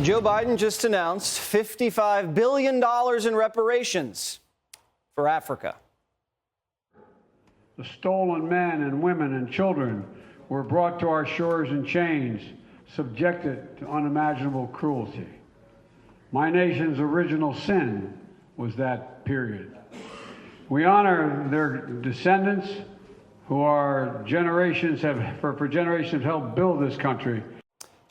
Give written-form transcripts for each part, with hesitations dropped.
Joe Biden just announced $55 billion in reparations for Africa. The stolen men and women and children were brought to our shores in chains, subjected to unimaginable cruelty. My nation's original sin was that period. We honor their descendants who for generations have helped build this country.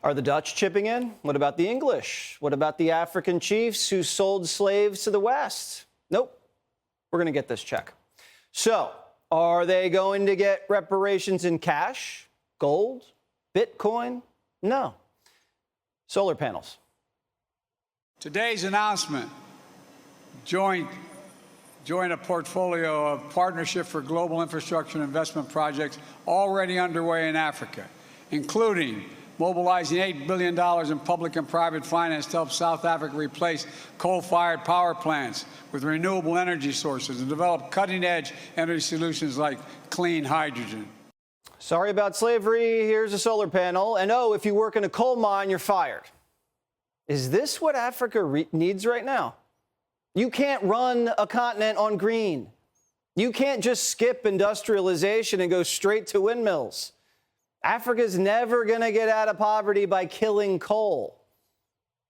Are the Dutch chipping in? What about the English? What about the African chiefs who sold slaves to the West? Nope. We're going to get this check. So, are they going to get reparations in cash, gold, Bitcoin? No. Solar panels. Today's announcement, join a portfolio of Partnership for Global Infrastructure and Investment projects already underway in Africa, including mobilizing $8 billion in public and private finance to help South Africa replace coal-fired power plants with renewable energy sources and develop cutting-edge energy solutions like clean hydrogen. Sorry about slavery. Here's a solar panel. And oh, if you work in a coal mine, you're fired. Is this what Africa needs right now? You can't run a continent on green. You can't just skip industrialization and go straight to windmills. Africa's never going to get out of poverty by killing coal.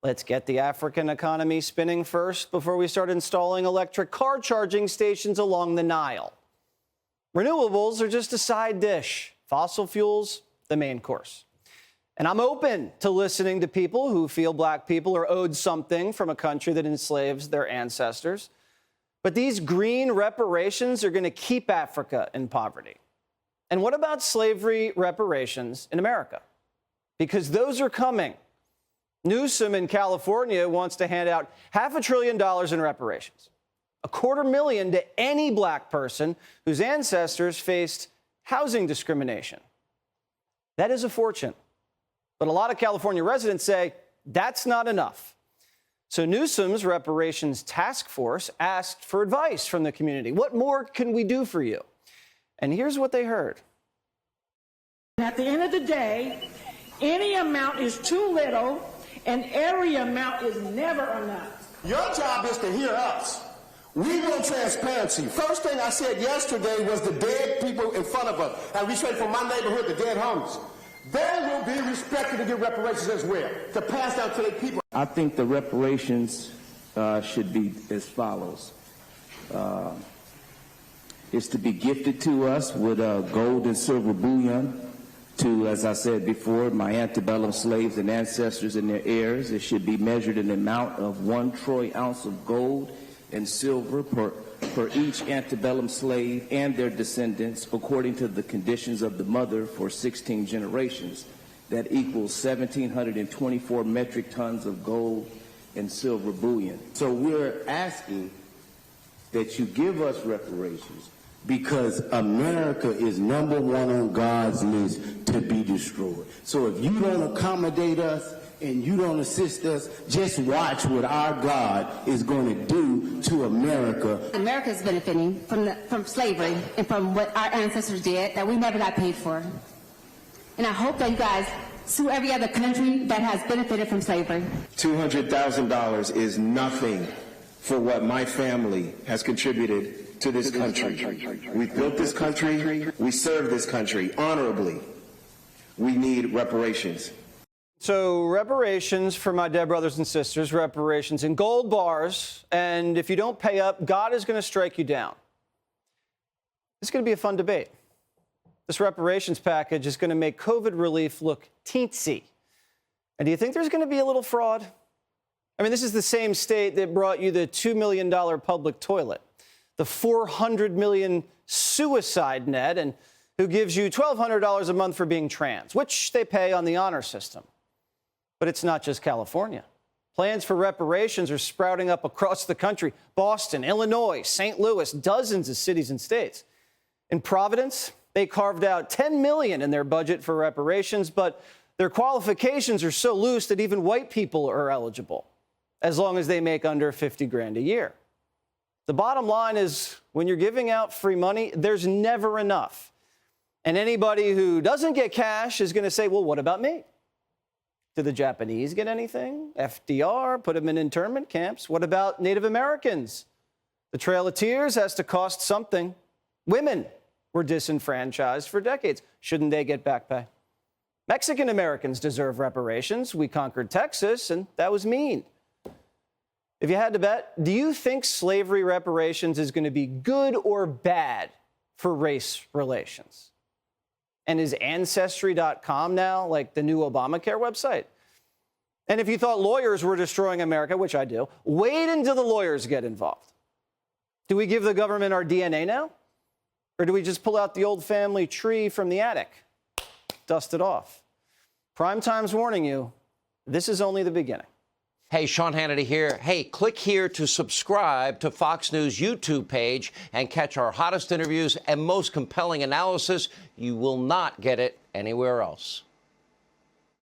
Let's get the African economy spinning first before we start installing electric car charging stations along the Nile. Renewables are just a side dish. Fossil fuels, the main course. And I'm open to listening to people who feel black people are owed something from a country that enslaves their ancestors. But these green reparations are going to keep Africa in poverty. And what about slavery reparations in America? Because those are coming. Newsom in California wants to hand out $500 billion in reparations, $250,000 to any black person whose ancestors faced housing discrimination. That is a fortune. But a lot of California residents say that's not enough. So Newsom's reparations task force asked for advice from the community. What more can we do for you? And here's what they heard. At the end of the day, any amount is too little and every amount is never enough. Your job is to hear us. We want transparency. First thing I said yesterday was the dead people in front of us. And we said from my neighborhood, the dead homeless. They will be respected to get reparations as well, to pass down to the people. I think the reparations should be as follows. Is to be gifted to us with gold and silver bullion to, as I said before, my antebellum slaves and ancestors and their heirs. It should be measured in the amount of 1 troy ounce of gold and silver per each antebellum slave and their descendants, according to the conditions of the mother for 16 generations. That equals 1,724 metric tons of gold and silver bullion. So we're asking that you give us reparations, because America is #1 on God's list to be destroyed. So if you don't accommodate us and you don't assist us, just watch what our God is going to do to America. America is benefiting from slavery and from what our ancestors did that we never got paid for. And I hope that you guys sue every other country that has benefited from slavery. $200,000 is nothing for what my family has contributed to this country. We built this country. We serve this country honorably. We need reparations. So reparations for my dead brothers and sisters, reparations in gold bars, and if you don't pay up, God is going to strike you down. This is going to be a fun debate. This reparations package is going to make COVID relief look teensy. And do you think there's going to be a little fraud? I mean, this is the same state that brought you the $2 million public toilet, the $400 million suicide net, and who gives you $1,200 a month for being trans, which they pay on the honor system. But it's not just California. Plans for reparations are sprouting up across the country. Boston, Illinois, St. Louis, dozens of cities and states. In Providence, they carved out $10 million in their budget for reparations, but their qualifications are so loose that even white people are eligible, as long as they make under $50,000 a year. The bottom line is, when you're giving out free money, there's never enough. And anybody who doesn't get cash is going to say, well, what about me? Did the Japanese get anything? FDR put them in internment camps. What about Native Americans? The Trail of Tears has to cost something. Women were disenfranchised for decades. Shouldn't they get back pay? Mexican Americans deserve reparations. We conquered Texas, and that was mean. If you had to bet, do you think slavery reparations is going to be good or bad for race relations? And is Ancestry.com now like the new Obamacare website? And if you thought lawyers were destroying America, which I do, wait until the lawyers get involved. Do we give the government our DNA now? Or do we just pull out the old family tree from the attic, dust it off? Primetime's warning you, this is only the beginning. Hey, Sean Hannity here. Hey, click here to subscribe to Fox News YouTube page and catch our hottest interviews and most compelling analysis. You will not get it anywhere else.